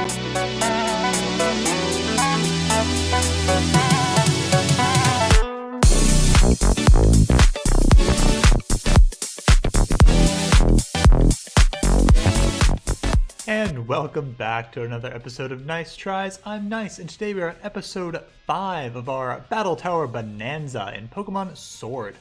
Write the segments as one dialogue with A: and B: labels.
A: And welcome back to another episode of Nyce Tries. I'm Nyce, and today we are on episode 5 of our Battle Tower Bonanza in Pokemon Sword.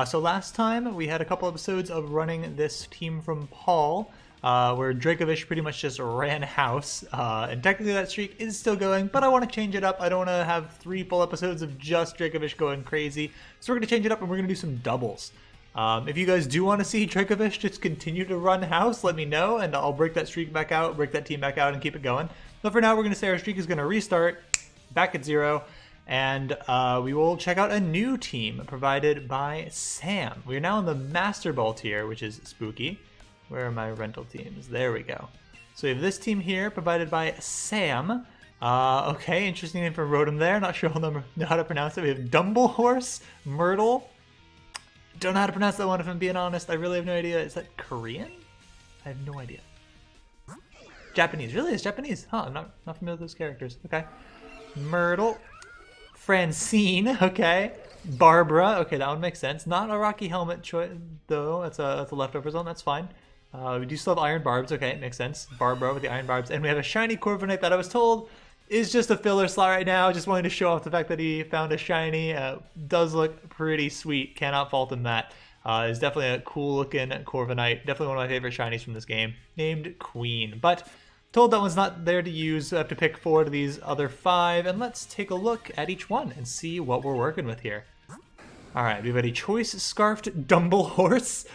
A: So last time we had a couple episodes of running this team from Paul, where Dracovish pretty much just ran house, and technically that streak is still going, but I want to change it up. I don't want to have 3 full episodes of just Dracovish going crazy, so we're going to change it up and we're going to do some doubles. If you guys do want to see Dracovish just continue to run house, let me know, and I'll break that streak back out, break that team back out, and keep it going. But for now, we're going to say our streak is going to restart, back at 0, and we will check out a new team provided by Sam. We are now in the Master Ball tier, which is spooky. Where are my rental teams? There we go. So we have this team here, provided by Sam. Okay, interesting name for Rotom there. Not sure I'll know how to pronounce it. We have Dumblehorse, Myrtle. Don't know how to pronounce that one if I'm being honest. I really have no idea. Is that Korean? I have no idea. Japanese. Really? It's Japanese. Huh, I'm not familiar with those characters. Okay. Myrtle. Francine. Okay. Barbara. Okay, that one makes sense. Not a Rocky Helmet choice, though. That's a leftover zone. That's fine. We do still have Iron Barbs. Okay, it makes sense. Barbara with the Iron Barbs. And we have a shiny Corviknight that I was told is just a filler slot right now. Just wanting to show off the fact that he found a shiny. Does look pretty sweet. Cannot fault him that. Is definitely a cool looking Corviknight. Definitely one of my favorite shinies from this game. Named Queen. But told that one's not there to use. So I have to pick 4 of these other 5. And let's take a look at each one and see what we're working with here. Alright, we've got a Choice Scarfed Dumblehorse.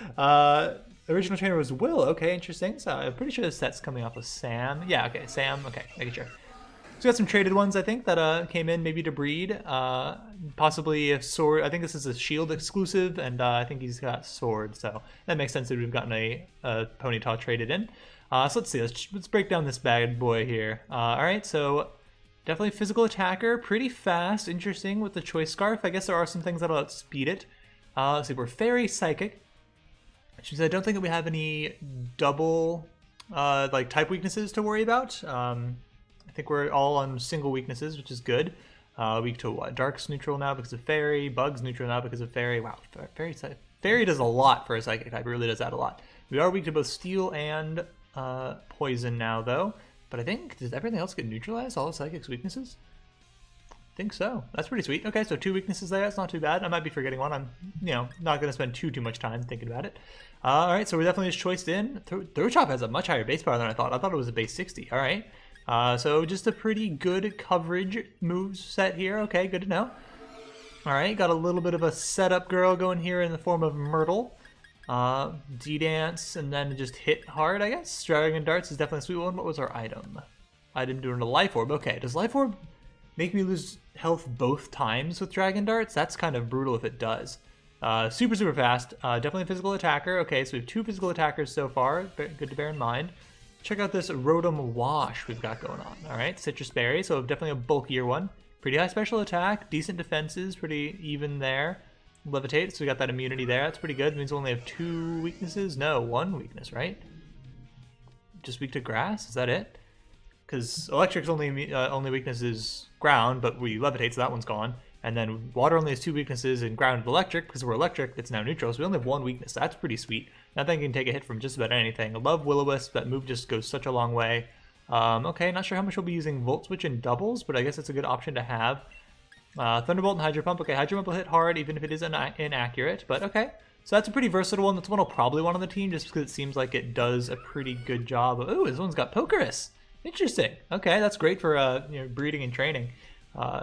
A: Original trainer was Will. Okay, interesting. So I'm pretty sure the set's coming off of Sam. Yeah, okay, Sam. Okay, making sure. So we got some traded ones, I think, that came in maybe to breed. Possibly a Sword. I think this is a Shield exclusive, and I think he's got Sword. So that makes sense that we've gotten a Ponyta traded in. So let's see. Let's break down this bad boy here. Alright, so definitely physical attacker. Pretty fast. Interesting with the Choice Scarf. I guess there are some things that'll outspeed it. Let's see. We're Fairy Psychic, which means I don't think that we have any double like type weaknesses to worry about. I think we're all on single weaknesses, which is good. Weak to what? Dark's neutral now because of Fairy. Bug's neutral now because of Fairy. Wow, Fairy does a lot for a Psychic type. It really does that a lot. We are weak to both Steel and Poison now, though. But I think, does everything else get neutralized? All of Psychic's weaknesses? I think so. That's pretty sweet. Okay, so 2 weaknesses there. That's not too bad. I might be forgetting one. I'm, not going to spend too much time thinking about it. All right, so we're definitely just choiced in. Throw Chop has a much higher base power than I thought. I thought it was a base 60. All right. So just a pretty good coverage moves set here. Okay, good to know. All right, got a little bit of a setup girl going here in the form of Myrtle. D-Dance, and then just hit hard, I guess. Dragon Darts is definitely a sweet one. What was our item? Item doing a Life Orb. Okay, does Life Orb make me lose health both times with Dragon Darts? That's kind of brutal if it does. Super fast. Definitely a physical attacker. Okay, so we have 2 physical attackers so far. Good to bear in mind. Check out this Rotom Wash we've got going on. All right, Citrus Berry, so definitely a bulkier one. Pretty high special attack, decent defenses, pretty even there. Levitate, so we got that immunity there. That's pretty good. It means we only have 2 weaknesses. No, 1 weakness, right? Just weak to grass. Is that it? Because electric's only weakness is ground, but we levitate, so that one's gone. And then water only has 2 weaknesses, and ground and electric, because we're electric, it's now neutral, so we only have 1 weakness. That's pretty sweet. That thing can take a hit from just about anything. I love Will-O-Wisp. That move just goes such a long way. Okay, not sure how much we'll be using Volt Switch in doubles, but I guess it's a good option to have. Thunderbolt and Hydro Pump. Okay, Hydro Pump will hit hard, even if it is inaccurate, but okay. So that's a pretty versatile one. That's one I'll probably want on the team, just because it seems like it does a pretty good job. Ooh, this one's got Pokerus. Interesting. Okay, that's great for breeding and training.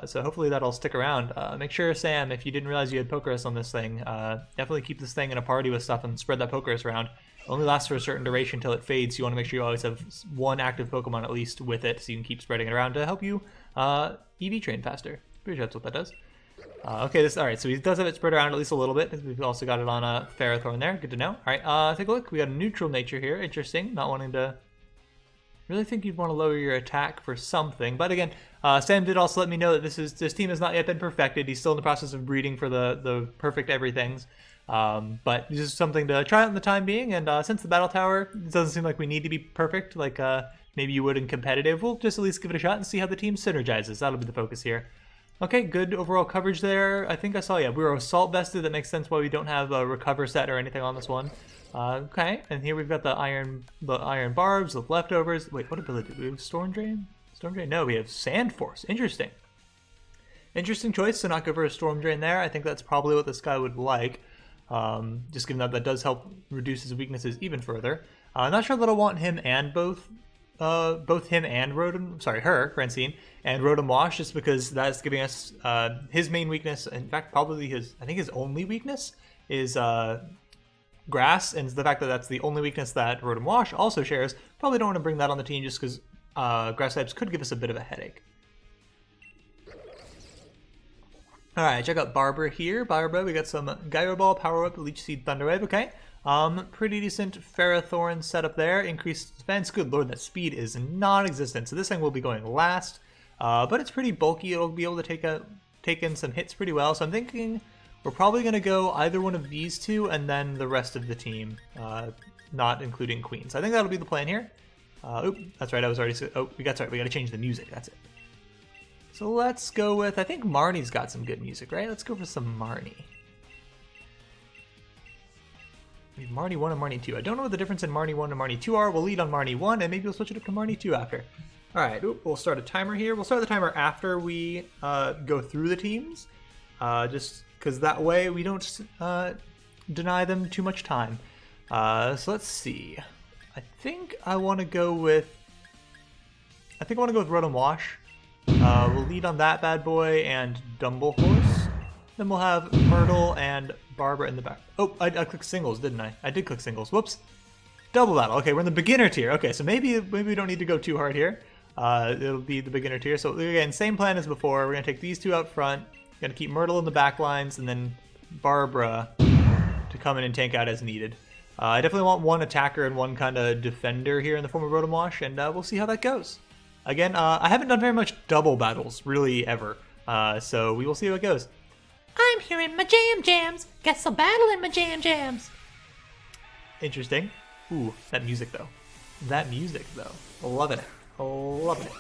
A: So hopefully that'll stick around. Make sure, Sam, if you didn't realize you had Pokerus on this thing, definitely keep this thing in a party with stuff and spread that Pokerus around. It only lasts for a certain duration until it fades, so you want to make sure you always have 1 active Pokemon at least with it, so you can keep spreading it around to help you EV train faster. Pretty sure that's what that does. Okay, alright, so he does have it spread around at least a little bit. We've also got it on a Ferrothorn there. Good to know. Alright, take a look. We got a neutral nature here. Interesting. Not wanting to really think you'd want to lower your attack for something. But again, Sam did also let me know that this team has not yet been perfected. He's still in the process of breeding for the perfect everythings. But this is something to try out in the time being. And since the Battle Tower, it doesn't seem like we need to be perfect like maybe you would in competitive. We'll just at least give it a shot and see how the team synergizes. That'll be the focus here. Okay, good overall coverage there. I think I saw, yeah, we were assault vested. That makes sense why we don't have a recover set or anything on this one. Okay, and here we've got the iron barbs, the leftovers. Wait, what ability do we have? Storm Drain? Storm Drain? No, we have Sand Force. Interesting. Interesting choice to not go for a Storm Drain there. I think that's probably what this guy would like. Just given that that does help reduce his weaknesses even further. I'm not sure that I want him and both him and Rotom, sorry, her, Francine, and Rotom Wash, just because that's giving us his main weakness. In fact, probably I think his only weakness is Grass, and the fact that that's the only weakness that Rotom Wash also shares. Probably don't want to bring that on the team just because Grass types could give us a bit of a headache. Alright, check out Barbara here. Barbara, we got some Gyro Ball, Power Whip, Leech Seed, Thunder Wave, okay. Pretty decent Ferrothorn setup there. Increased defense. Good lord, that speed is non-existent. So this thing will be going last. But it's pretty bulky. It'll be able to take in some hits pretty well. So I'm thinking we're probably going to go either one of these two and then the rest of the team, not including Queen. So I think that'll be the plan here. Oop, that's right. I was already... Oh, we got to change the music. That's it. So let's go with... I think Marnie's got some good music, right? Let's go for some Marnie. We have Marnie 1 and Marnie 2. I don't know what the difference in Marnie 1 and Marnie 2 are. We'll lead on Marnie 1, and maybe we'll switch it up to Marnie 2 after. Alright, we'll start a timer here. We'll start the timer after we go through the teams, just because that way we don't deny them too much time. So let's see. I think I want to go with Rotom Wash. We'll lead on that bad boy and Dumble Horse. Then we'll have Myrtle and Barbara in the back. Oh, I clicked singles, didn't I? I did click singles. Whoops. Double battle. Okay, we're in the beginner tier. Okay, so maybe we don't need to go too hard here. It'll be the beginner tier. So again, same plan as before. We're gonna take these two out front. Gonna keep Myrtle in the back lines, and then Barbara to come in and tank out as needed. I definitely want one attacker and one kind of defender here in the form of Rotom Wash, and we'll see how that goes. Again, I haven't done very much double battles, really, ever. So we will see how it goes.
B: I'm here in my jam jams. Guess I'll battle in my jam jams.
A: Interesting. Ooh, that music though. That music though. Loving it. Loving it.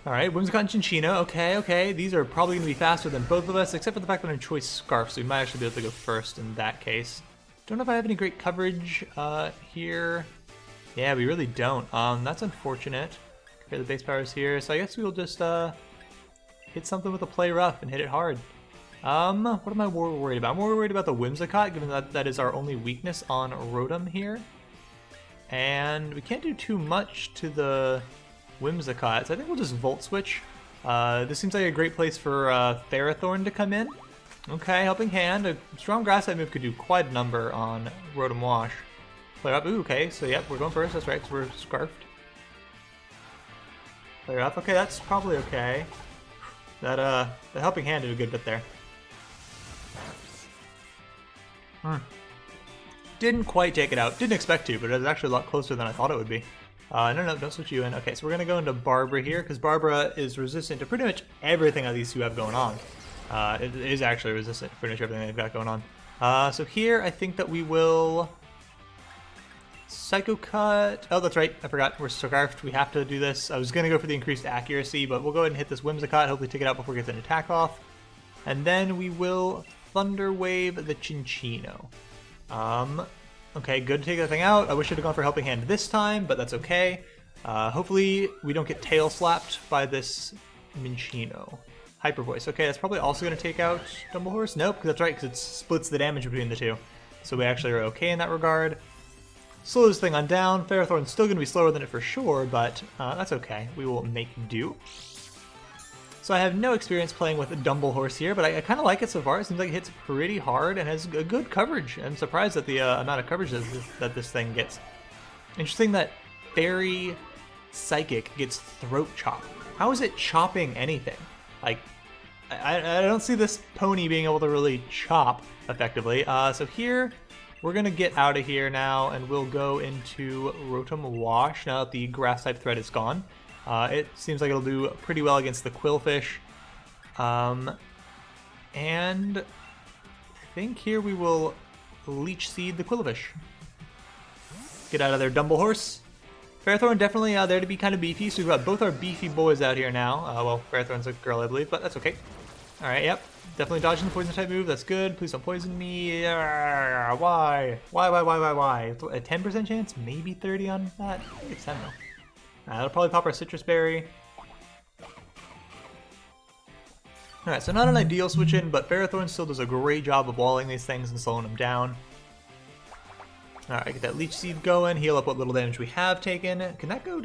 A: Alright, Whimsicott and Chinchino. Okay. These are probably going to be faster than both of us, except for the fact that I'm Choice Scarf, so we might actually be able to go first in that case. Don't know if I have any great coverage here. Yeah, we really don't. That's unfortunate. Okay, the base power is here, so I guess we'll just hit something with a play rough and hit it hard. What am I more worried about? I'm more worried about the Whimsicott, given that that is our only weakness on Rotom here. And we can't do too much to the Whimsicott, so I think we'll just Volt Switch. This seems like a great place for Ferrothorn to come in. Okay, Helping Hand. A strong Grass type move could do quite a number on Rotom Wash. Play up. Ooh, okay, so yep, we're going first. That's right, because we're Scarfed. Play up. Okay, that's probably okay. That the Helping Hand did a good bit there. Didn't quite take it out. Didn't expect to, but it was actually a lot closer than I thought it would be. No, don't switch you in. Okay, so we're going to go into Barbara here, because Barbara is resistant to pretty much everything that these two have going on. It is actually resistant to pretty much everything they've got going on. So here, I think that we will... Psycho Cut. Oh, that's right. I forgot. We're Scarfed. We have to do this. I was going to go for the increased accuracy, but we'll go ahead and hit this Whimsicott. Hopefully take it out before it gets an attack off. And then we will Thunder Wave the Chinchino. Okay, good to take that thing out. I wish I'd have gone for Helping Hand this time, but that's okay. Hopefully we don't get tail slapped by this Minchino. Hyper Voice. Okay, that's probably also going to take out Dumble Horse. Nope, because that's right, because it splits the damage between the two. So we actually are okay in that regard. Slow this thing on down. Ferrothorn's still going to be slower than it for sure, but that's okay. We will make do. So I have no experience playing with a Dumble Horse here, but I kind of like it so far. It seems like it hits pretty hard and has a good coverage. I'm surprised at the amount of coverage that this thing gets. Interesting that Fairy Psychic gets Throat Chop. How is it chopping anything? Like, I don't see this pony being able to really chop effectively. So here... we're going to get out of here now, and we'll go into Rotom Wash now that the Grass-type threat is gone. It seems like it'll do pretty well against the Quillfish. And I think here we will Leech Seed the Quillfish. Get out of there, Dumble Horse. Ferrothorn definitely there to be kind of beefy, so we've got both our beefy boys out here now. Well, Ferrothorn's a girl, I believe, but that's okay. Alright, yep. Definitely dodging the poison type move, that's good. Please don't poison me. Why? Why? A 10% chance? Maybe 30 on that? I think it's 10 though. That'll probably pop our citrus berry. Alright, so not an ideal switch in, but Ferrothorn still does a great job of walling these things and slowing them down. Alright, get that Leech Seed going, heal up what little damage we have taken. Can that go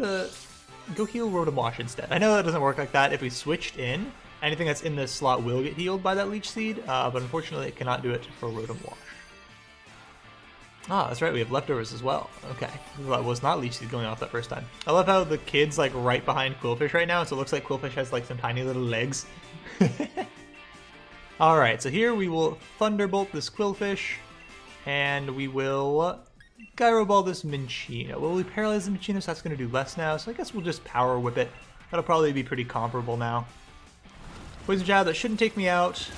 A: heal Rotom Wash instead? I know that doesn't work like that. If we switched in, anything that's in this slot will get healed by that Leech Seed, but unfortunately it cannot do it for Rotom Wash. Ah, that's right, we have leftovers as well. Okay, that was not Leech Seed going off that first time. I love how the kid's like right behind Quillfish right now, so it looks like Quillfish has like some tiny little legs. Alright, so here we will Thunderbolt this Quillfish, and we will Gyro Ball this Minccino. Will we paralyze the Minccino, so that's going to do less now, so I guess we'll just Power Whip it. That'll probably be pretty comparable now. Poison Jab, that shouldn't take me out.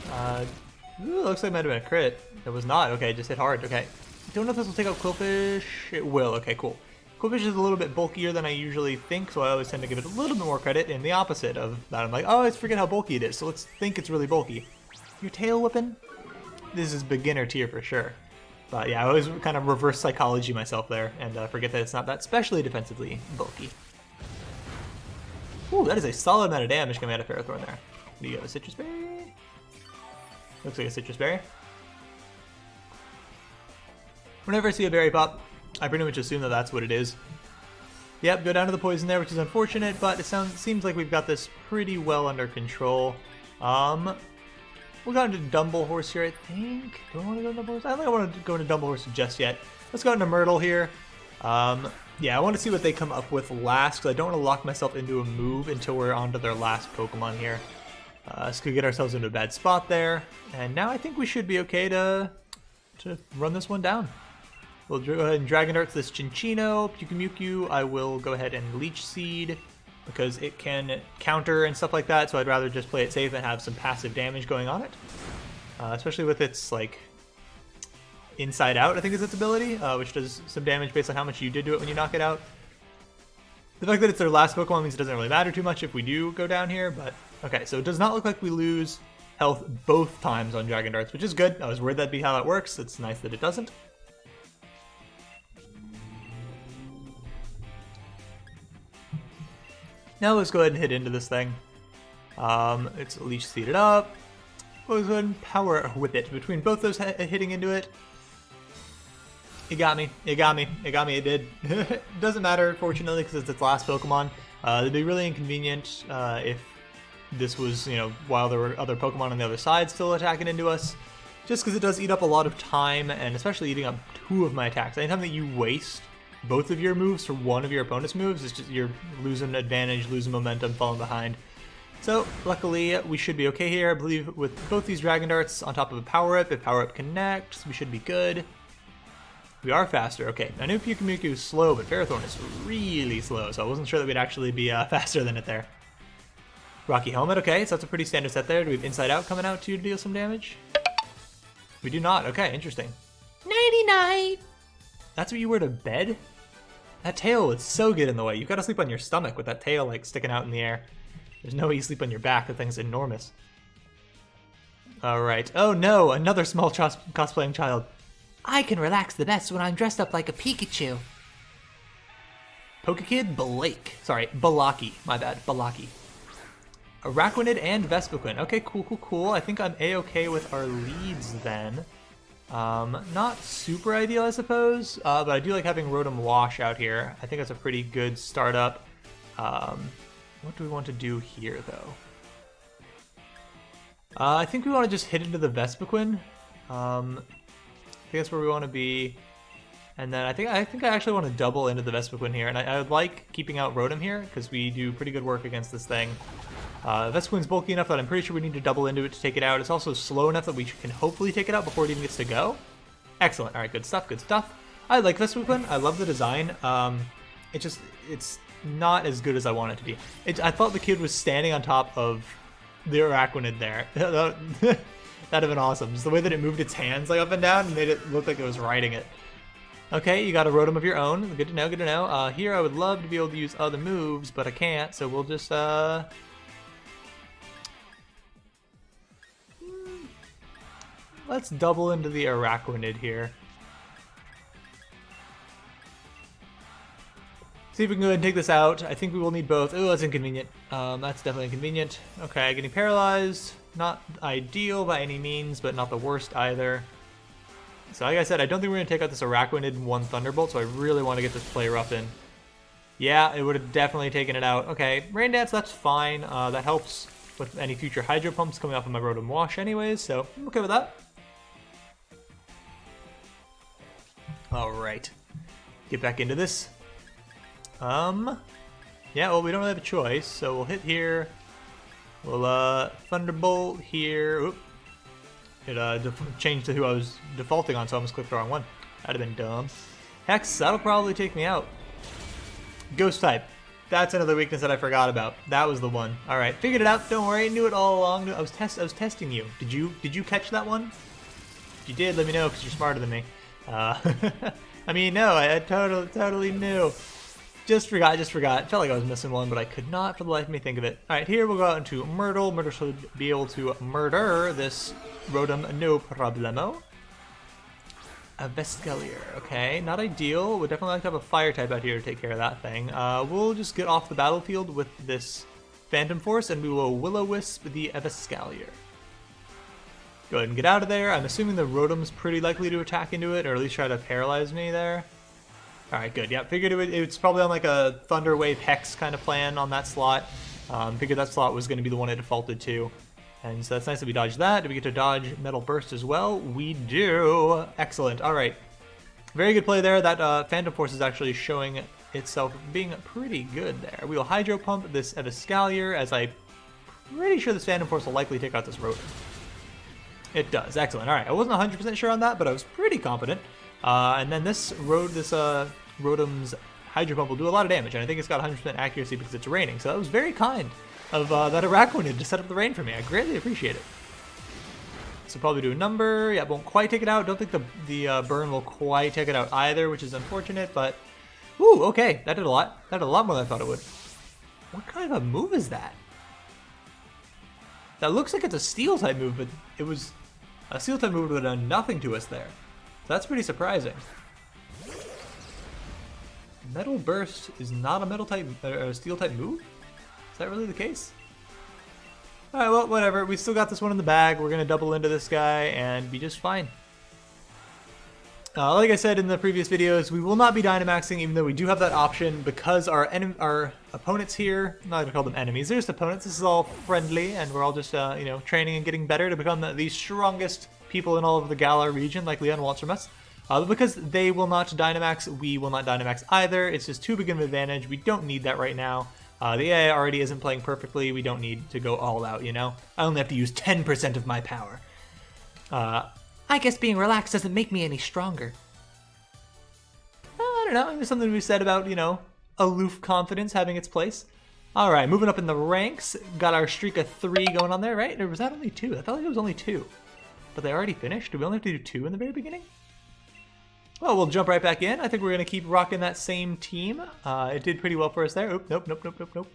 A: Ooh, looks like it might have been a crit. It was not. Okay, just hit hard. Okay. Don't know if this will take out Quillfish. It will. Okay, cool. Quillfish is a little bit bulkier than I usually think, so I always tend to give it a little bit more credit in the opposite of that. I'm like, oh, I forget how bulky it is, so let's think it's really bulky. Your tail whipping? This is beginner tier for sure. But yeah, I always kind of reverse psychology myself there and forget that it's not that specially defensively bulky. Ooh, that is a solid amount of damage coming out of Ferrothorn there. Do you have a Citrus Berry? Looks like a Citrus Berry. Whenever I see a berry pop, I pretty much assume that that's what it is. Yep, go down to the poison there, which is unfortunate, but it seems like we've got this pretty well under control. We'll go into Dumble Horse here, I think. Do I want to go into Dumble Horse? I don't think I want to go into Dumble Horse just yet. Let's go into Myrtle here. Yeah, I want to see what they come up with last, because I don't want to lock myself into a move until we're onto their last Pokemon here. This could get ourselves into a bad spot there. And now I think we should be okay to run this one down. We'll go ahead and Dragon Darts this Cinccino, Pyukumuku. I will go ahead and Leech Seed because it can counter and stuff like that, so I'd rather just play it safe and have some passive damage going on it. Especially with its, like, Inside Out, I think is its ability, which does some damage based on how much you did to it when you knock it out. The fact that it's their last Pokemon means it doesn't really matter too much if we do go down here, but okay, so it does not look like we lose health both times on Dragon Darts, which is good. I was worried that'd be how that works. It's nice that it doesn't. Now let's go ahead and hit into this thing. It's Leech Seeded up. Let's go ahead and Power Whip it. Between both those hitting into it, it got me. It got me. It got me. It did. It doesn't matter, fortunately, because it's its last Pokemon. It'd be really inconvenient if this was, you know, while there were other Pokemon on the other side still attacking into us. Just because it does eat up a lot of time, and especially eating up 2 of my attacks. Anytime that you waste both of your moves for one of your opponent's moves, it's just you're losing advantage, losing momentum, falling behind. So luckily we should be okay here. I believe with both these Dragon Darts on top of a Power Up, if Power Up connects, we should be good. We are faster. Okay, I knew Pyukumuku is slow, but Ferrothorn is really slow, so I wasn't sure that we'd actually be faster than it there. Rocky Helmet, okay, so that's a pretty standard set there. Do we have Inside Out coming out to deal some damage? We do not. Okay, interesting.
B: Nighty-night.
A: That's what you wear to bed? That tail is so get in the way. You've got to sleep on your stomach with that tail like sticking out in the air. There's no way you sleep on your back. That thing's enormous. Alright. Oh no, another small cosplaying child.
B: I can relax the best when I'm dressed up like a Pikachu.
A: Pokekid Blake. Sorry, Balaki. My bad. Balaki. Araquanid and Vespiquen. Okay, cool. I think I'm A-okay with our leads then. Not super ideal, I suppose, but I do like having Rotom Wash out here. I think that's a pretty good startup. What do we want to do here, though? I think we want to just hit into the Vespiquen. I think that's where we want to be. And then I think I actually want to double into the Vespiquen here, and I would like keeping out Rotom here, because we do pretty good work against this thing. Vespiquen's bulky enough that I'm pretty sure we need to double into it to take it out. It's also slow enough that we can hopefully take it out before it even gets to go. Excellent. Alright, good stuff. I like Vespiquen. I love the design. It's not as good as I want it to be. I thought the kid was standing on top of the Araquanid there. That'd have been awesome. Just the way that it moved its hands like up and down and made it look like it was riding it. Okay, you got a Rotom of your own. Good to know, good to know. Here I would love to be able to use other moves, but I can't, so we'll just, let's double into the Araquanid here. See if we can go ahead and take this out. I think we will need both. Oh, that's inconvenient. That's definitely inconvenient. Okay, getting paralyzed. Not ideal by any means, but not the worst either. So like I said, I don't think we're going to take out this Araquanid in one Thunderbolt, so I really want to get this play rough in. Yeah, it would have definitely taken it out. Okay, Rain Dance, that's fine. That helps with any future Hydro Pumps coming off of my Rotom Wash anyways, so I'm okay with that. Alright. Get back into this. Yeah, well, we don't really have a choice, so we'll hit here. We'll, Thunderbolt here. Oop. It, changed to who I was defaulting on, so I almost clicked the wrong one. That'd have been dumb. Hex, that'll probably take me out. Ghost type. That's another weakness that I forgot about. That was the one. Alright, figured it out. Don't worry, I knew it all along. I was testing you. Did you catch that one? If you did, let me know, because you're smarter than me. I mean, no, I totally knew. Just forgot. Felt like I was missing one, but I could not for the life of me think of it. Alright, here we'll go out into Myrtle. Myrtle should be able to murder this Rotom, no problemo. A Vescalier, okay, not ideal. Would definitely like to have a fire type out here to take care of that thing. We'll just get off the battlefield with this Phantom Force, and we will Will-O-Wisp the Vescalier. Go ahead and get out of there. I'm assuming the Rotom's pretty likely to attack into it, or at least try to paralyze me there. Alright, good. Yeah, figured it's probably on like a Thunder Wave Hex kind of plan on that slot. Figured that slot was going to be the one it defaulted to. And so that's nice that we dodged that. Do we get to dodge Metal Burst as well? We do! Excellent. Alright. Very good play there. That Phantom Force is actually showing itself being pretty good there. We will Hydro Pump this Vescalier, as I'm pretty sure this Phantom Force will likely take out this Rotom. It does. Excellent. Alright, I wasn't 100% sure on that, but I was pretty confident. And then this Rotom's Hydro Pump will do a lot of damage, and I think it's got 100% accuracy because it's raining, so that was very kind of that Araquanid to set up the rain for me. I greatly appreciate it. So probably do a number. Yeah, won't quite take it out. Don't think the burn will quite take it out either, which is unfortunate, but... Ooh, okay, that did a lot. That did a lot more than I thought it would. What kind of a move is that? That looks like it's a Steel-type move, but it was... A Steel-type move would have done nothing to us there. That's pretty surprising. Metal Burst is not a metal type, steel type move? Is that really the case? Alright, well, whatever. We still got this one in the bag. We're gonna double into this guy and be just fine. Like I said in the previous videos, we will not be Dynamaxing, even though we do have that option, because our opponents here, I'm not gonna call them enemies, they're just opponents. This is all friendly, and we're all just, you know, training and getting better to become the strongest people in all of the Galar region, like Leon wants from us. But because they will not Dynamax, we will not Dynamax either. It's just too big of an advantage. We don't need that right now. The AI already isn't playing perfectly. We don't need to go all out, you know? I only have to use 10% of my power.
B: I guess being relaxed doesn't make me any stronger.
A: I don't know. There's something to be said about, you know, aloof confidence having its place. All right, moving up in the ranks. Got our streak of 3 going on there, right? Or was that only 2? I felt like it was only 2. But they already finished? Do we only have to do 2 in the very beginning? Well, we'll jump right back in. I think we're going to keep rocking that same team. It did pretty well for us there. Oop, nope.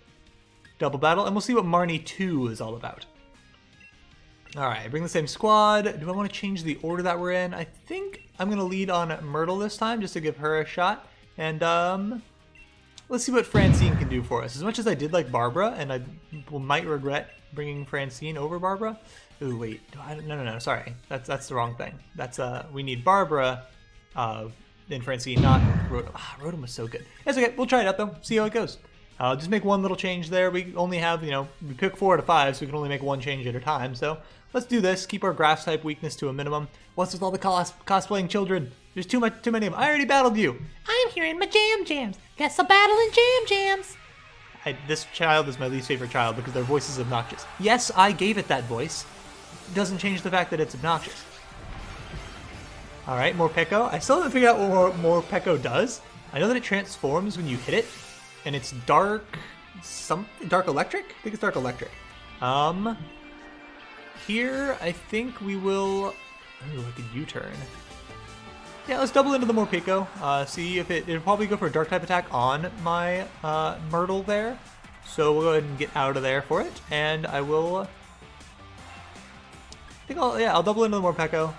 A: Double battle, and we'll see what Marnie 2 is all about. Alright, bring the same squad. Do I want to change the order that we're in? I think I'm going to lead on Myrtle this time, just to give her a shot. And, let's see what Francine can do for us. As much as I did like Barbara, and I might regret bringing Francine over Barbara. Ooh, wait. No, sorry. That's the wrong thing. That's, we need Barbara, then Francine, not Rotom. Rotom was so good. It's okay. We'll try it out, though. See how it goes. Just make one little change there. We only have, you know, we pick 4 out of 5, so we can only make one change at a time. So let's do this. Keep our grass type weakness to a minimum. What's with all the cosplaying children? There's too many of them. I already battled you.
B: I'm hearing my jam jams. Guess I'll battle in jam jams.
A: This child is my least favorite child because their voice is obnoxious. Yes, I gave it that voice. It doesn't change the fact that it's obnoxious. All right, more Peko. I still haven't figured out what more Peko does. I know that it transforms when you hit it. And it's dark electric? I think it's dark electric. Here, I think we will... Ooh, like a U-turn. Yeah, let's double into the Morpeko. See if it'll probably go for a dark type attack on my Myrtle there. So we'll go ahead and get out of there for it, and I will. I think I'll double into the Morpeko.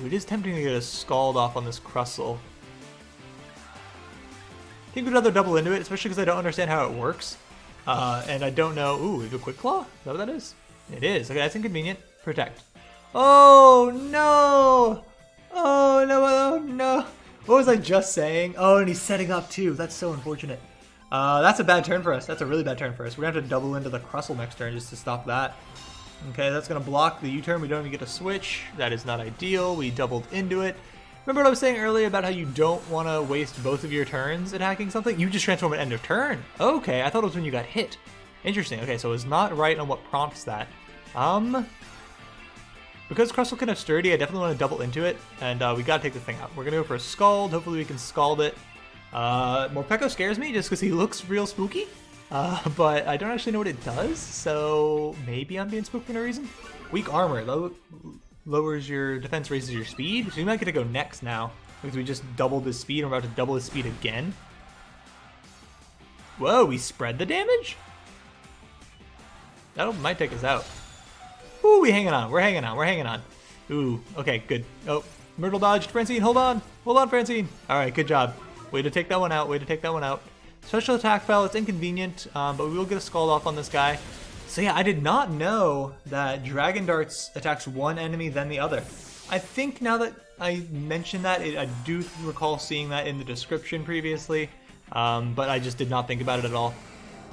A: It is tempting to get a Scald off on this Crustle. I think we'd rather double into it, especially because I don't understand how it works. And I don't know. Ooh, we have a Quick Claw? Is that what that is? It is. Okay, that's inconvenient. Protect. Oh, no! Oh, no, oh, no. What was I just saying? Oh, and he's setting up, too. That's so unfortunate. That's a bad turn for us. That's a really bad turn for us. We're going to have to double into the Crustle next turn just to stop that. Okay, that's going to block the U-turn. We don't even get a switch. That is not ideal. We doubled into it. Remember what I was saying earlier about how you don't want to waste both of your turns attacking something? You just transform at end of turn. Okay, I thought it was when you got hit. Interesting. Okay, so it's not right on what prompts that. Because Crustle can have Sturdy, I definitely want to double into it, and we got to take the thing out. We're going to go for a Scald. Hopefully we can Scald it. Morpeko scares me just because he looks real spooky, but I don't actually know what it does, so maybe I'm being spooked for no reason. Weak Armor. Lowers your defense, raises your speed. So we might get to go next now because we just doubled his speed and we're about to double his speed again. Whoa, we spread the damage? That might take us out. Ooh, we hanging on. We're hanging on. We're hanging on. Ooh, okay, good. Oh, Myrtle dodged. Francine, hold on. Hold on, Francine. All right, good job. Way to take that one out. Way to take that one out. Special attack fell. It's inconvenient, but we will get a Scald off on this guy. So yeah, I did not know that Dragon Darts attacks one enemy then the other. I think now that I mentioned that, I do recall seeing that in the description previously, but I just did not think about it at all.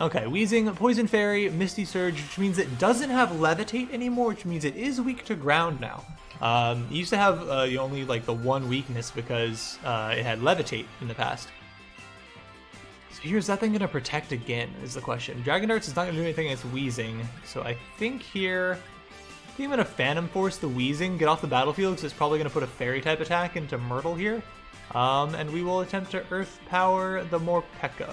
A: Okay, Wheezing, Poison Fairy, Misty Surge, which means it doesn't have Levitate anymore, which means it is weak to ground now. It used to have only like the one weakness because it had Levitate in the past. Here's that thing going to protect again, is the question. Dragon Darts is not going to do anything against Wheezing, so I think here, I'm going to Phantom Force the Wheezing, get off the battlefield, because it's probably going to put a Fairy-type attack into Myrtle here. And we will attempt to Earth Power the Morpeko.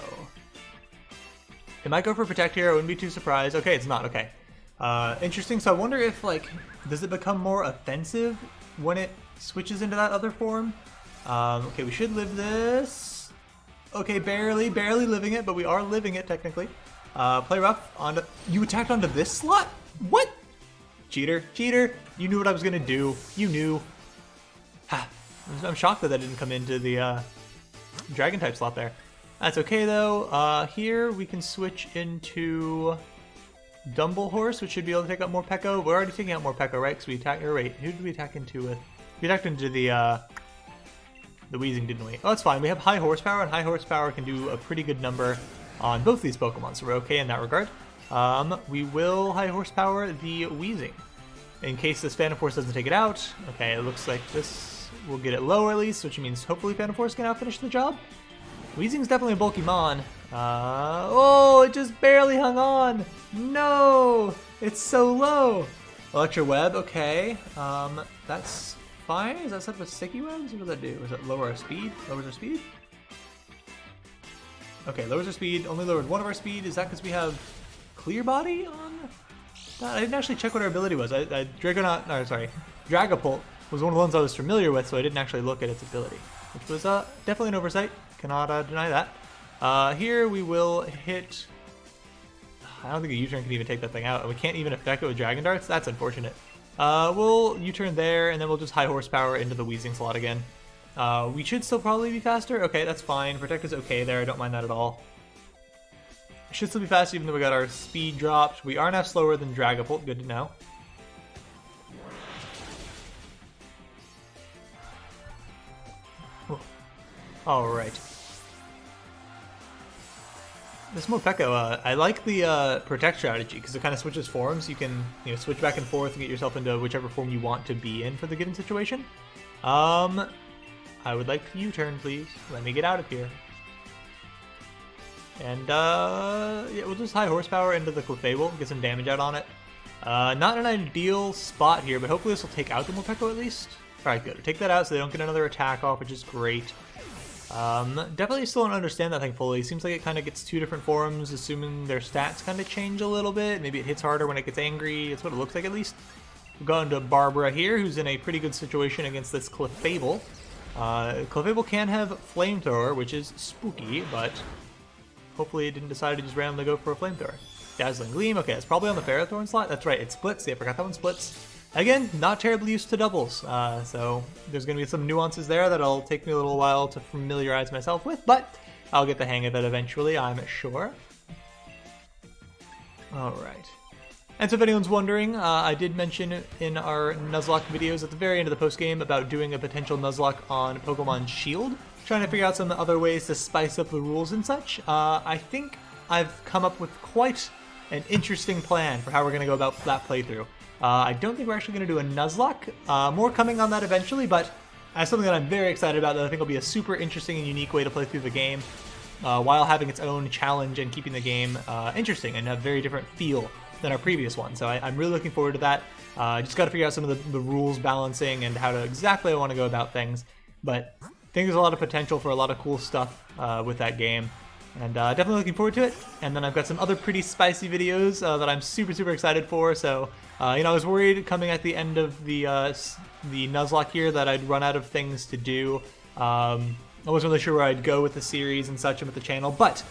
A: It might go for Protect here, I wouldn't be too surprised. Okay, it's not, okay. Interesting, so I wonder if, does it become more offensive when it switches into that other form? Okay, we should live this. Okay, barely living it, but we are living it technically. Play rough onto. You attacked onto this slot? What? Cheater, cheater! You knew what I was gonna do. You knew. Ha! I'm shocked that didn't come into the Dragon type slot there. That's okay though. Here we can switch into Dumble Horse, which should be able to take out Morpeko. We're already taking out Morpeko, right? Because we attack. Or wait, who did we attack into with? We attacked into the Wheezing, didn't we? Oh, it's fine. We have high horsepower, and high horsepower can do a pretty good number on both these Pokemon, so we're okay in that regard. We will high horsepower the Wheezing in case this Phantom Force doesn't take it out. Okay, it looks like this will get it low at least, which means hopefully Phantom Force can now finish the job. Weezing's definitely a bulky mon. Oh, it just barely hung on. No, it's so low. Electro Web, okay. That's fine. Is that set with sticky webs? What does that do? Does that lower our speed? Lowers our speed? Okay, lowers our speed. Only lowered one of our speed. Is that because we have Clear Body on that? I didn't actually check what our ability was. Dragapult was one of the ones I was familiar with, so I didn't actually look at its ability, which was definitely an oversight. Cannot deny that. Here we will hit. I don't think a U-turn can even take that thing out. We can't even affect it with Dragon Darts. That's unfortunate. We'll U-turn there, and then we'll just high horsepower into the Wheezing slot again. We should still probably be faster. Okay, that's fine. Protect is okay there. I don't mind that at all. Should still be faster even though we got our speed dropped. We are now slower than Dragapult. Good to know. Alright. This Morpeko, I like the Protect strategy because it kind of switches forms. You can switch back and forth and get yourself into whichever form you want to be in for the given situation. I would like to U-turn, please. Let me get out of here. And yeah, we'll just high horsepower into the Clefable, get some damage out on it. Not an ideal spot here, but hopefully this will take out the Morpeko at least. Alright, good. Take that out so they don't get another attack off, which is great. Definitely still don't understand that thing fully. Seems like it kind of gets two different forms, assuming their stats kind of change a little bit. Maybe it hits harder when it gets angry. That's what it looks like at least. We've gone to Barbara here, who's in a pretty good situation against this Clefable. Clefable can have Flamethrower, which is spooky, but hopefully it didn't decide to just randomly go for a Flamethrower. Dazzling Gleam, okay, it's probably on the Ferrothorn slot. That's right, it splits. Yeah, I forgot that one splits. Again, not terribly used to doubles, so there's going to be some nuances there that'll take me a little while to familiarize myself with, but I'll get the hang of it eventually, I'm sure. Alright. And so if anyone's wondering, I did mention in our Nuzlocke videos at the very end of the postgame about doing a potential Nuzlocke on Pokemon Shield, trying to figure out some other ways to spice up the rules and such. I think I've come up with quite an interesting plan for how we're going to go about that playthrough. I don't think we're actually going to do a Nuzlocke. More coming on that eventually, but as something that I'm very excited about that I think will be a super interesting and unique way to play through the game, while having its own challenge and keeping the game interesting and a very different feel than our previous one. So I'm really looking forward to that. Just got to figure out some of the rules balancing and how to exactly I want to go about things. But I think there's a lot of potential for a lot of cool stuff with that game. And definitely looking forward to it. And then I've got some other pretty spicy videos that I'm super, super excited for. So, I was worried coming at the end of the Nuzlocke here that I'd run out of things to do. I wasn't really sure where I'd go with the series and such and with the channel, but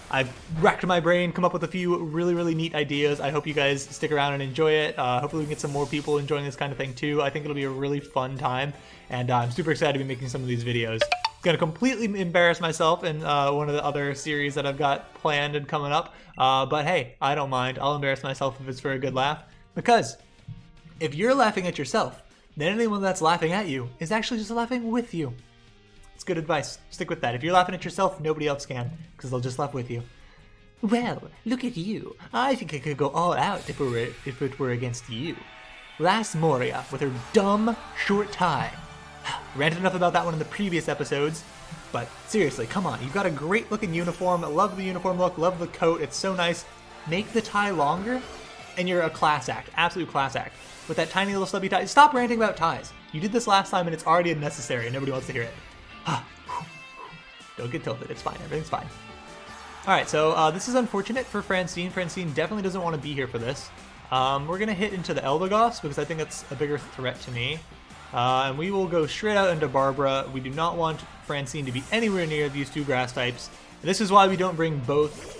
A: I've racked my brain, come up with a few really, really neat ideas. I hope you guys stick around and enjoy it. Hopefully we can get some more people enjoying this kind of thing too. I think it'll be a really fun time, and I'm super excited to be making some of these videos. Gonna completely embarrass myself in one of the other series that I've got planned and coming up, but hey, I don't mind. I'll embarrass myself if it's for a good laugh, because if you're laughing at yourself, then anyone that's laughing at you is actually just laughing with you. It's good advice. Stick with that. If you're laughing at yourself, nobody else can, because they'll just laugh with you. Well, look at you. I think I could go all out if it were against you. Lass Moria with her dumb short tie. Ranted enough about that one in the previous episodes, but seriously, come on. You've got a great looking uniform. I love the uniform look, love the coat. It's so nice. Make the tie longer, and you're a class act. Absolute class act. With that tiny little stubby tie. Stop ranting about ties. You did this last time, and it's already unnecessary, and nobody wants to hear it. Don't get tilted. It's fine. Everything's fine. Alright, so this is unfortunate for Francine. Francine definitely doesn't want to be here for this. We're going to hit into the Eldegoss because I think that's a bigger threat to me. And we will go straight out into Barbara. We do not want Francine to be anywhere near these two grass types. This is why we don't bring both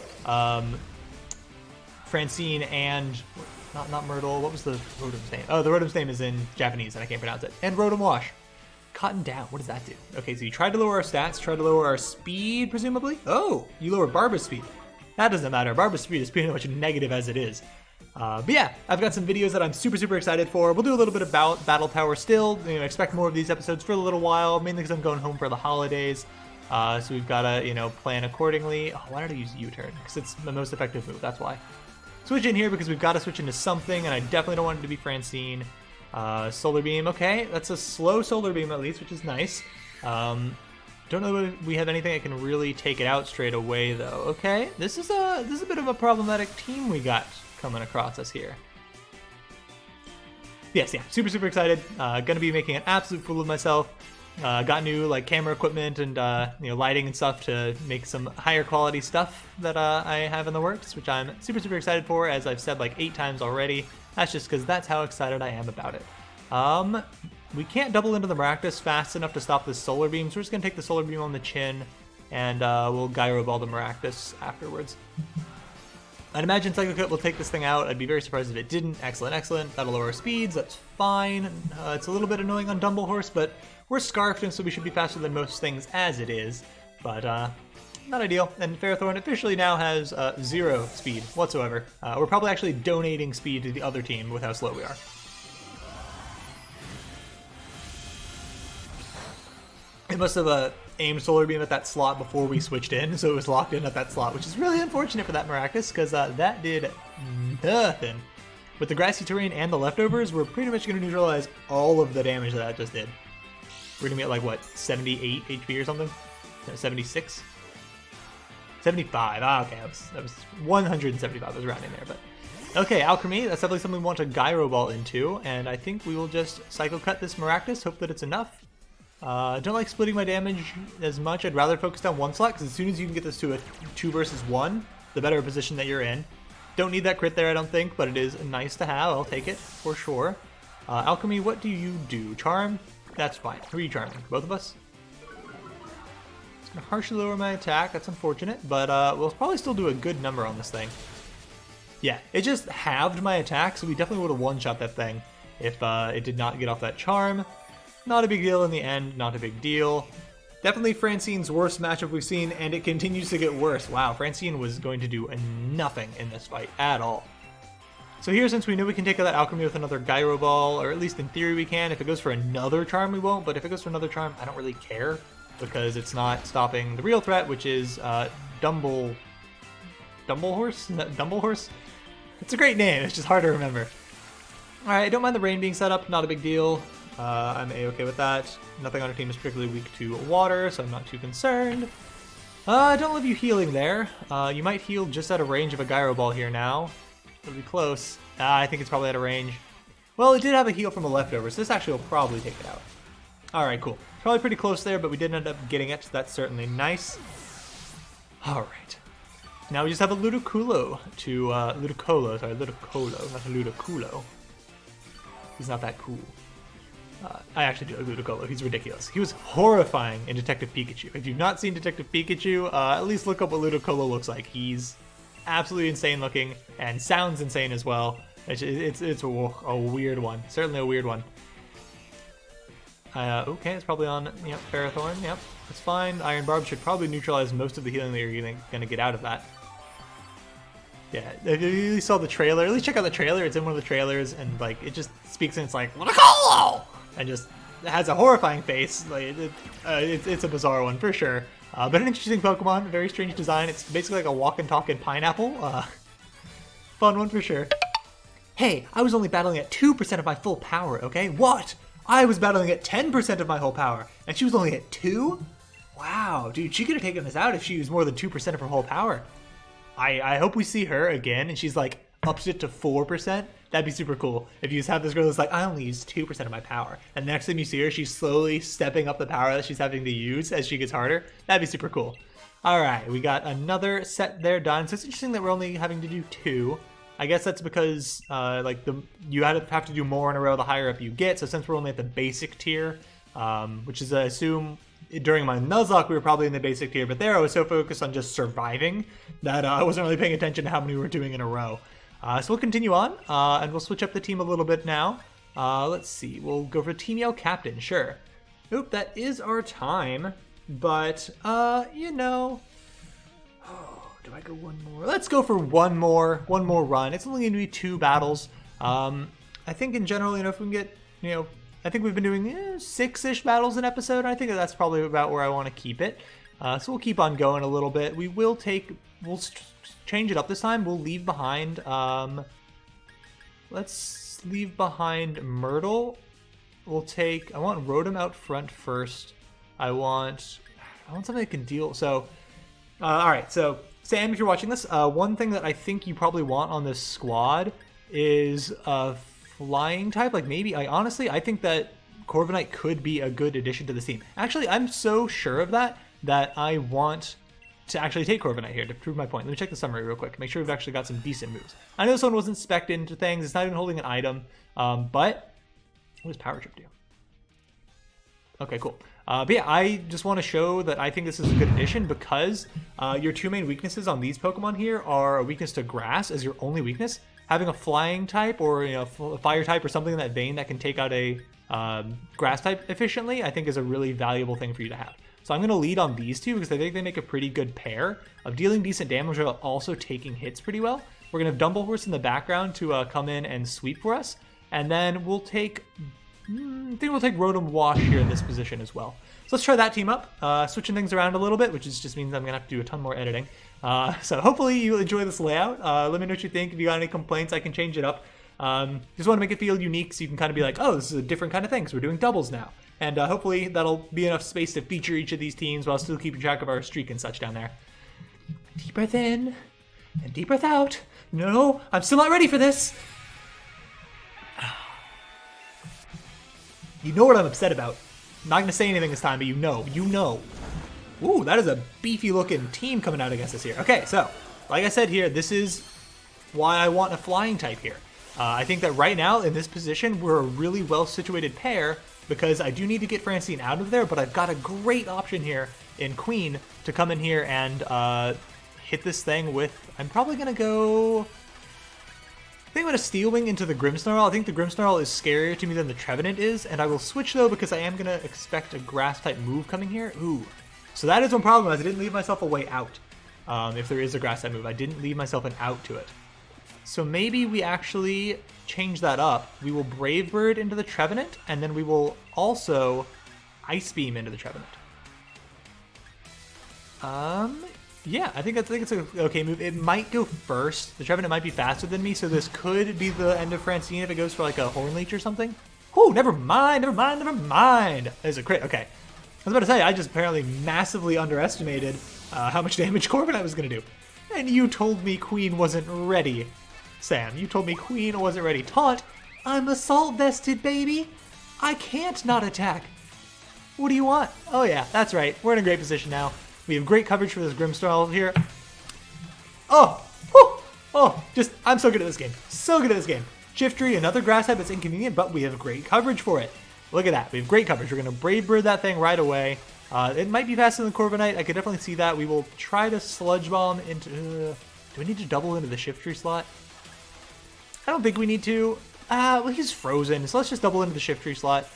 A: Francine and... Not Myrtle. What was the Rotom's name? Oh, the Rotom's name is in Japanese and I can't pronounce it. And Rotom Wash. Cotton down. What does that do? Okay, so you tried to lower our stats, tried to lower our speed, presumably? Oh, you lower Barbara's speed. That doesn't matter. Barbara's speed is pretty much negative as it is. But yeah, I've got some videos that I'm super, super excited for. We'll do a little bit about Battle Tower still. Expect more of these episodes for a little while, mainly because I'm going home for the holidays. So we've got to, plan accordingly. Oh, why did I use U-turn? Because it's the most effective move, that's why. Switch in here because we've got to switch into something, and I definitely don't want it to be Francine. Solar Beam, okay, that's a slow Solar Beam at least, which is nice. Don't know if we have anything that can really take it out straight away though. Okay, this is a bit of a problematic team we got coming across us here. Yes, yeah, super, super excited. Gonna be making an absolute fool of myself. Got new camera equipment and lighting and stuff to make some higher quality stuff that I have in the works, which I'm super, super excited for, as I've said 8 times already. That's just because that's how excited I am about it. We can't double into the Maractus fast enough to stop this Solar Beam, so we're just going to take the Solar Beam on the chin, and we'll Gyro Ball the Maractus afterwards. I'd imagine Psycho Cut will take this thing out. I'd be very surprised if it didn't. Excellent, excellent. That'll lower our speeds. That's fine. It's a little bit annoying on Dumble Horse, but we're Scarfed, and so we should be faster than most things as it is. But not ideal. And Ferrothorn officially now has 0 speed whatsoever. We're probably actually donating speed to the other team with how slow we are. It must have aimed Solar Beam at that slot before we switched in, so it was locked in at that slot, which is really unfortunate for that Maractus, because that did nothing. With the grassy terrain and the leftovers, we're pretty much going to neutralize all of the damage that just did. We're going to be at what, 78 HP or something? No, 76? 75. Okay, that was 175. I was rounding there, but okay, Alchemy. That's definitely something we want to Gyro Ball into, and I think we will just Psycho Cut this Maractus. Hope that it's enough. Don't like splitting my damage as much. I'd rather focus down one slot, because as soon as you can get this to a 2 versus 1, the better position that you're in. Don't need that crit there, I don't think, but it is nice to have. I'll take it for sure. Alchemy, what do you do? Charm? That's fine. Who are you charming? Both of us? It's going to harshly lower my attack. That's unfortunate, but we'll probably still do a good number on this thing. Yeah, it just halved my attack, so we definitely would have one-shot that thing if it did not get off that charm. Not a big deal in the end, not a big deal. Definitely Francine's worst matchup we've seen, and it continues to get worse. Wow, Francine was going to do nothing in this fight at all. So here, since we know we can take out that Alchemy with another Gyro Ball, or at least in theory we can. If it goes for another charm, we won't, but if it goes for another charm, I don't really care, because it's not stopping the real threat, which is Dumble Horse? Dumble Horse? It's a great name, it's just hard to remember. Alright, I don't mind the rain being set up, not a big deal. I'm a-okay with that. Nothing on our team is particularly weak to water, so I'm not too concerned. I don't love you healing there. You might heal just out of range of a Gyro Ball here now. It'll be close. I think it's probably out of range. Well, it did have a heal from a leftover, so this actually will probably take it out. Alright, cool. Probably pretty close there, but we did end up getting it, so that's certainly nice. Alright. Now we just have a Ludicolo to, Ludicolo, not a Ludicolo. He's not that cool. I actually do like Ludicolo. He's ridiculous. He was horrifying in Detective Pikachu. If you've not seen Detective Pikachu, at least look up what Ludicolo looks like. He's absolutely insane looking and sounds insane as well. It's a weird one. Certainly a weird one. Okay, it's probably on, yep, Ferrothorn. Yep, that's fine. Iron Barb should probably neutralize most of the healing that you're going to get out of that. Yeah, if you really saw the trailer, at least check out the trailer. It's in one of the trailers, and like it just speaks and it's like Ludicolo, and just has a horrifying face. Like it's a bizarre one for sure, but an interesting Pokemon. Very strange design. It's basically like a walking, talking pineapple. Fun one for sure. Hey, I was only battling at 2% of my full power. Okay, what? I was battling at 10% of my whole power, and she was only at 2. Wow, dude, she could have taken us out if she used more than 2% of her whole power. I hope we see her again and she's like ups it to 4%. That'd be super cool. If you just have this girl that's like, I only use 2% of my power. And the next time you see her, she's slowly stepping up the power that she's having to use as she gets harder. That'd be super cool. All right, we got another set there done. So it's interesting that we're only having to do 2. I guess that's because you have to do more in a row the higher up you get. So since we're only at the basic tier, which is I assume during my Nuzlocke we were probably in the basic tier, but there I was so focused on just surviving that I wasn't really paying attention to how many we were doing in a row. So we'll continue on, and we'll switch up the team a little bit now. Let's see, we'll go for Team Yell Captain, sure. Oop, that is our time, but you know, do I go one more? Let's go for one more run. It's only going to be 2 battles. I think in general, you know, if we can get, you know, I think we've been doing 6-ish battles an episode. I think that's probably about where I want to keep it. So we'll keep on going a little bit. We'll change it up this time. We'll leave behind, let's leave behind Myrtle. We'll take, I want Rotom out front first. I want something that can deal, so, alright, so Sam, if you're watching this, one thing that I think you probably want on this squad is a flying type. Like maybe, I think that Corviknight could be a good addition to the team. Actually, I'm so sure of that I want to actually take Corviknight here to prove my point. Let me check the summary real quick. Make sure we've actually got some decent moves. I know this one wasn't spec'd into things. It's not even holding an item. But what does Power Trip do? Okay, cool. But yeah, I just want to show that I think this is a good addition because your 2 main weaknesses on these Pokemon here are a weakness to Grass as your only weakness. Having a flying type or a fire type or something in that vein that can take out a grass type efficiently, I think is a really valuable thing for you to have. So I'm going to lead on these 2 because I think they make a pretty good pair of dealing decent damage while also taking hits pretty well. We're going to have Dumblehorse in the background to come in and sweep for us. And then we'll take, I think we'll take Rotom Wash here in this position as well. So let's try that team up, switching things around a little bit, which just means I'm going to have to do a ton more editing. So hopefully you enjoy this layout. Let me know what you think. If you got any complaints, I can change it up. Just want to make it feel unique so you can kind of be like, oh, this is a different kind of thing, so we're doing doubles now. And hopefully that'll be enough space to feature each of these teams while still keeping track of our streak and such down there. Deep breath in and deep breath out. No, I'm still not ready for this. You know what I'm upset about. I'm not going to say anything this time, but you know. Ooh, that is a beefy looking team coming out against us here. Okay, so, like I said here, this is why I want a flying type here. I think that right now, in this position, we're a really well-situated pair because I do need to get Francine out of there, but I've got a great option here in Queen to come in here and hit this thing with... I'm probably going to go... I think I'm going to Steel Wing into the Grimmsnarl. I think the Grimmsnarl is scarier to me than the Trevenant is, and I will switch, though, because I am going to expect a Grass-type move coming here. Ooh. So that is one problem, is I didn't leave myself a way out. If there is a Grass-type move, I didn't leave myself an out to it. So maybe we actually change that up. We will Brave Bird into the Trevenant, and then we will also Ice Beam into the Trevenant. Yeah, I think it's an okay move. It might go first. The Trevenant might be faster than me, so this could be the end of Francine if it goes for like a Horn Leech or something. Oh, never mind. There's a crit. Okay. I was about to say, I just apparently massively underestimated how much damage Corviknight was going to do. And you told me Queen wasn't ready. Sam, you told me Queen wasn't ready. Taunt, I'm assault vested, baby. I can't not attack. What do you want? Oh yeah, that's right. We're in a great position now. We have great coverage for this Grimmsnarl here. Oh, whew, oh, I'm so good at this game. So good at this game. Shiftry, another grass type that's inconvenient, but we have great coverage for it. Look at that. We have great coverage. We're going to Brave Bird that thing right away. It might be faster than Corviknight. I could definitely see that. We will try to Sludge Bomb into... do we need to double into the Shiftry slot? I don't think we need to. Well, he's frozen, so let's just double into the Shiftry slot.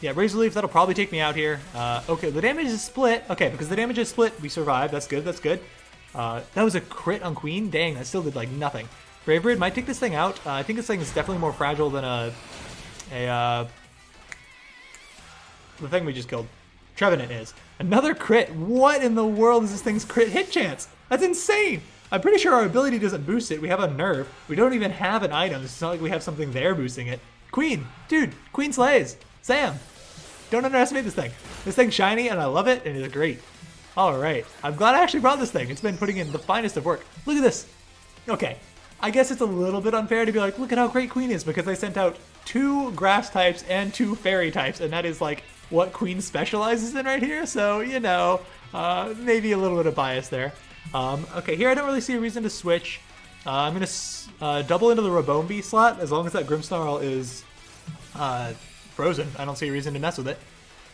A: Yeah, Razor Leaf, that'll probably take me out here. Okay, the damage is split. Okay, because the damage is split, we survived. That's good, that's good. That was a crit on Queen. Dang, that still did, like, nothing. Brave Bird might take this thing out. I think this thing is definitely more fragile than the thing we just killed. Trevenant is. Another crit. What in the world is this thing's crit hit chance? That's insane. I'm pretty sure our ability doesn't boost it. We have a nerve. We don't even have an item. It's not like we have something there boosting it. Queen. Dude, Queen slays. Sam. Don't underestimate this thing. This thing's shiny and I love it and it's great. Alright. I'm glad I actually brought this thing. It's been putting in the finest of work. Look at this. Okay. I guess it's a little bit unfair to be like, look at how great Queen is because they sent out 2 grass types and 2 fairy types and that is like what Queen specializes in right here. So, you know, maybe a little bit of bias there. Okay, here I don't really see a reason to switch. I'm going to double into the Rabombi slot as long as that Grimmsnarl is frozen. I don't see a reason to mess with it.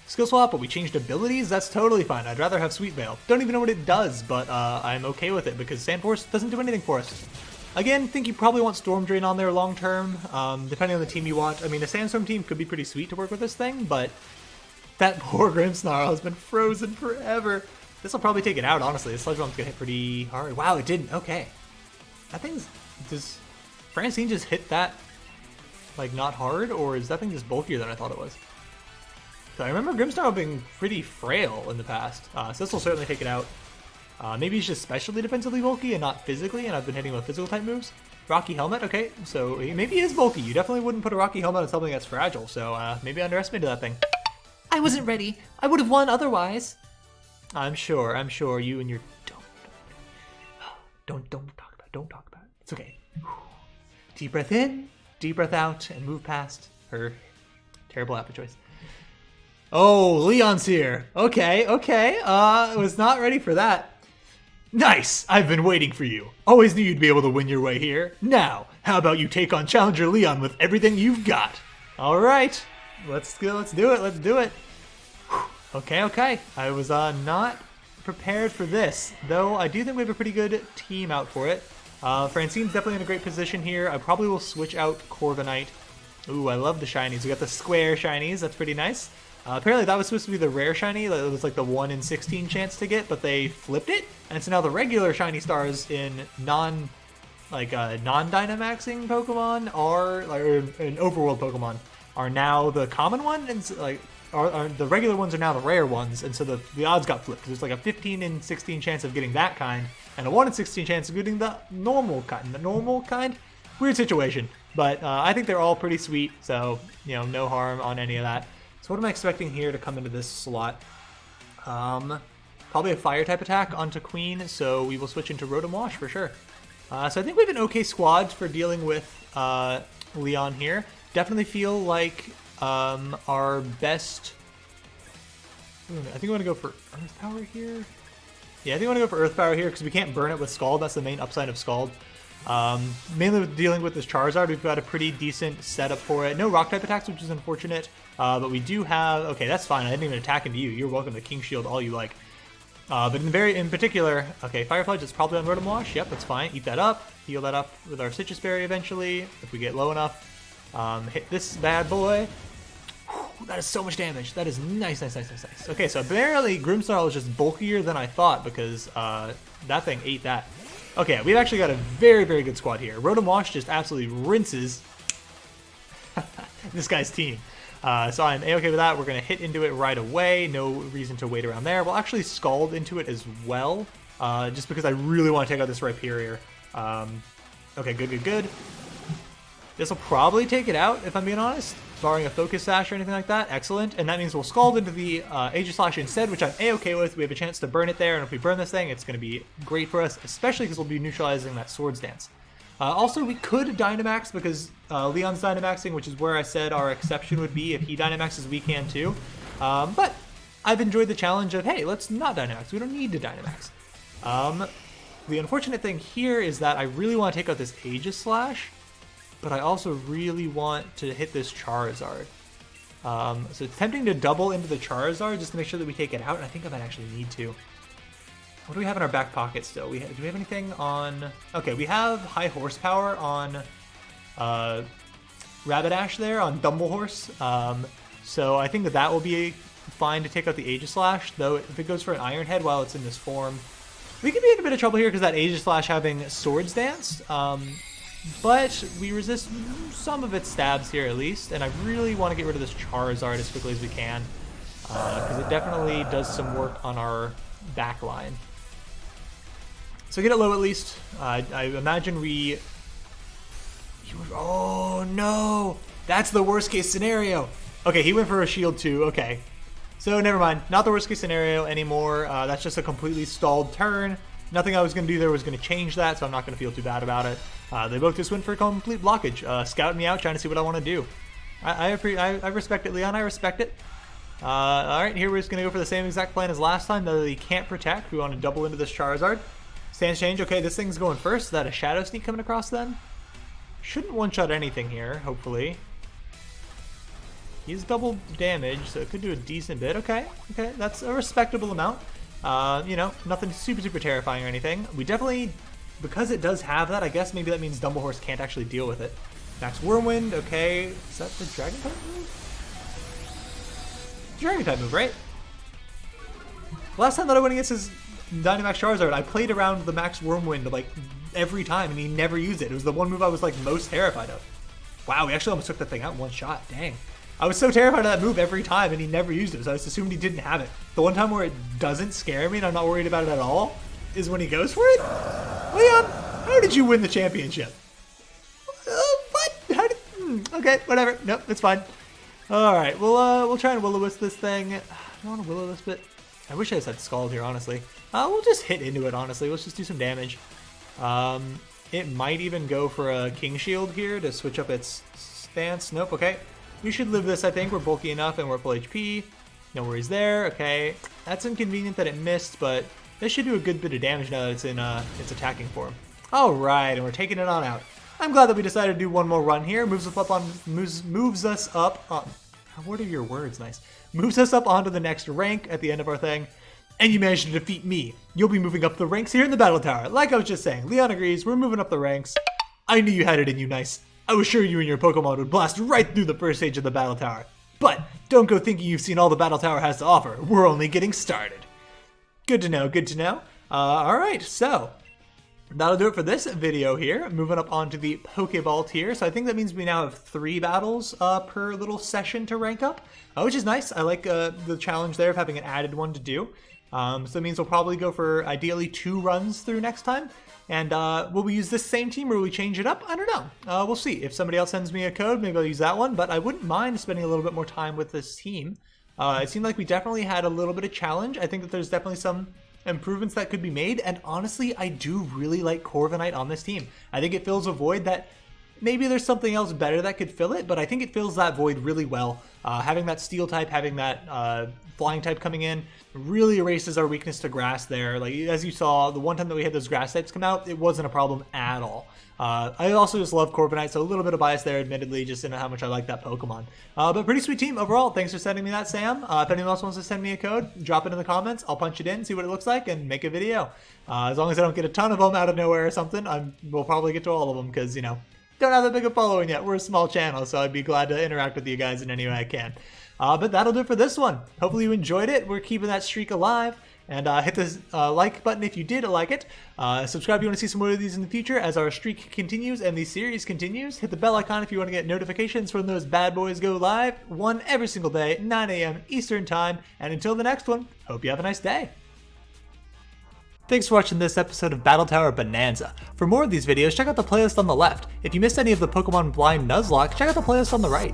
A: Skill swap, but we changed abilities? That's totally fine. I'd rather have Sweet Veil. Don't even know what it does, but I'm okay with it because Sand Force doesn't do anything for us. Again, think you probably want Storm Drain on there long term, depending on the team you want. I mean, a Sandstorm team could be pretty sweet to work with this thing, but that poor Grimmsnarl has been frozen forever. This will probably take it out, honestly. The Sludge Bomb's gonna hit pretty hard. Wow, it didn't. Okay. That thing's... Does Francine just hit that, like, not hard? Or is that thing just bulkier than I thought it was? So I remember Grimmsnarl being pretty frail in the past. So this will certainly take it out. Maybe he's just specially defensively bulky and not physically, and I've been hitting with physical type moves. Rocky Helmet, okay. So maybe he is bulky. You definitely wouldn't put a Rocky Helmet on something that's fragile, so maybe I underestimated that thing.
B: I wasn't ready. I would have won otherwise.
A: I'm sure you and your don't talk about it. It's okay. Deep breath in, deep breath out, and move past her terrible apple choice. Oh, Leon's here. Okay. I was not ready for that. Nice. I've been waiting for you. Always knew you'd be able to win your way here. Now, how about you take on Challenger Leon with everything you've got? All right. Let's do it. Okay. I was not prepared for this, though I do think we have a pretty good team out for it. Francine's definitely in a great position here. I probably will switch out Corviknight. Ooh, I love the shinies. We got the square shinies. That's pretty nice. Apparently that was supposed to be the rare shiny. That was like the 1 in 16 chance to get, but they flipped it. And so now the regular shiny stars in non-Dynamaxing Pokemon are, like, or in Overworld Pokemon are now the common one, and the regular ones are now the rare ones, and so the odds got flipped. There's like a 15 in 16 chance of getting that kind, and a 1 in 16 chance of getting the normal kind. The normal kind? Weird situation. But I think they're all pretty sweet, so, you know, no harm on any of that. So what am I expecting here to come into this slot? Probably a Fire-type attack onto Queen, so we will switch into Rotom Wash for sure. So I think we have an okay squad for dealing with Leon here. Definitely feel like our best... I think I want to go for Earth Power here. Yeah, I think I want to go for Earth Power here because we can't burn it with Scald. That's the main upside of Scald. Mainly with dealing with this Charizard, we've got a pretty decent setup for it. No rock-type attacks, which is unfortunate, but we do have... Okay, that's fine. I didn't even attack into you. You're welcome to King Shield all you like. But in particular... Okay, Fire Fudge is probably on Rotom Wash. Yep, that's fine. Eat that up. Heal that up with our Citrus Berry eventually, if we get low enough. Hit this bad boy. Whew, that is so much damage. That is nice. Okay, so apparently Grimmsnarl is just bulkier than I thought because that thing ate that. Okay, we've actually got a very, very good squad here. Rotom Wash just absolutely rinses this guy's team. So I'm A-okay with that. We're going to hit into it right away. No reason to wait around there. We'll actually Scald into it as well, just because I really want to take out this Rhyperior. Okay, good. This will probably take it out, if I'm being honest, barring a Focus Sash or anything like that. Excellent. And that means we'll Scald into the Aegislash instead, which I'm A-okay with. We have a chance to burn it there, and if we burn this thing, it's going to be great for us, especially because we'll be neutralizing that Swords Dance. Also, we could Dynamax because Leon's Dynamaxing, which is where I said our exception would be. If he Dynamaxes, we can too. But I've enjoyed the challenge of, hey, let's not Dynamax. We don't need to Dynamax. The unfortunate thing here is that I really want to take out this Aegislash, but I also really want to hit this Charizard. So it's tempting to double into the Charizard just to make sure that we take it out, and I think I might actually need to. What do we have in our back pocket still? Do we have anything on... Okay, we have high horsepower on Rapidash there, on Dumblehorse. So I think that will be fine to take out the Aegislash, though if it goes for an Iron Head while it's in this form, we could be in a bit of trouble here because that Aegislash having Swords Dance. But we resist some of its stabs here at least, and I really want to get rid of this Charizard as quickly as we can, because it definitely does some work on our back line. So get it low at least. I imagine we... Oh no! That's the worst case scenario! Okay, he went for a shield too, okay. So never mind, not the worst case scenario anymore. That's just a completely stalled turn. Nothing I was going to do there was going to change that, so I'm not going to feel too bad about it. They both just went for a complete blockage, scouting me out, trying to see what I want to do. I respect it, Leon. I respect it. Alright, here we're just going to go for the same exact plan as last time, though he can't protect. We want to double into this Charizard. Stance change. Okay, this thing's going first. Is that a Shadow Sneak coming across then? Shouldn't one-shot anything here, hopefully. He's double damage, so it could do a decent bit. Okay, that's a respectable amount. You know, nothing super terrifying or anything. We definitely, because it does have that, I guess maybe that means Dumblehorse can't actually deal with it. Max Whirlwind, okay. Is that the Dragon type move? Dragon type move, right? Last time that I went against his Dynamax Charizard, I played around the Max Whirlwind like every time and he never used it. It was the one move I was like most terrified of. Wow, we actually almost took that thing out in one shot. Dang. I was so terrified of that move every time, and he never used it, so I just assumed he didn't have it. The one time where it doesn't scare me and I'm not worried about it at all is when he goes for it. Leon, how did you win the championship? What? How did... Okay, whatever. Nope, it's fine. All right, we'll try and Will-O-Wisp this thing. I don't want to Will-O-Wisp it. I wish I just had Scald here, honestly. We'll just hit into it, honestly. Let's just do some damage. It might even go for a King Shield here to switch up its stance. Nope, okay. We should live this, I think. We're bulky enough and we're full HP. No worries there. Okay. That's inconvenient that it missed, but this should do a good bit of damage now that it's in its attacking form. Alright, and we're taking it on out. I'm glad that we decided to do one more run here. Moves us up on... Moves us up on... What are your words? Nice. Moves us up onto the next rank at the end of our thing. And you managed to defeat me. You'll be moving up the ranks here in the Battle Tower. Like I was just saying, Leon agrees. We're moving up the ranks. I knew you had it in you, Nyce. I was sure you and your Pokemon would blast right through the first stage of the Battle Tower. But don't go thinking you've seen all the Battle Tower has to offer. We're only getting started. Good to know, good to know. Alright, so that'll do it for this video here. Moving up onto the Pokeball tier. So I think that means we now have 3 battles per little session to rank up, which is nice. I like the challenge there of having an added one to do. So it means we'll probably go for ideally 2 runs through next time. And will we use this same team or will we change it up? I don't know. We'll see. If somebody else sends me a code, maybe I'll use that one. But I wouldn't mind spending a little bit more time with this team. It seemed like we definitely had a little bit of challenge. I think that there's definitely some improvements that could be made. And honestly, I do really like Corviknight on this team. I think it fills a void that maybe there's something else better that could fill it, but I think it fills that void really well. Having that steel type, having that flying type coming in really erases our weakness to grass there. Like, as you saw, the one time that we had those grass types come out, it wasn't a problem at all. I also just love Corviknight, so a little bit of bias there, admittedly, just in how much I like that Pokemon. But pretty sweet team overall. Thanks for sending me that, Sam. If anyone else wants to send me a code, drop it in the comments. I'll punch it in, see what it looks like, and make a video. As long as I don't get a ton of them out of nowhere or something, we'll probably get to all of them, because, you know, don't have that big a following yet. We're a small channel, so I'd be glad to interact with you guys in any way I can. But that'll do it for this one. Hopefully you enjoyed it. We're keeping that streak alive. And hit the like button if you did like it. Subscribe if you want to see some more of these in the future as our streak continues and the series continues. Hit the bell icon if you want to get notifications from those bad boys go live. One every single day, 9 a.m. Eastern Time. And until the next one, hope you have a nice day. Thanks for watching this episode of Battle Tower Bonanza. For more of these videos, check out the playlist on the left. If you missed any of the Pokemon Blind Nuzlocke, check out the playlist on the right.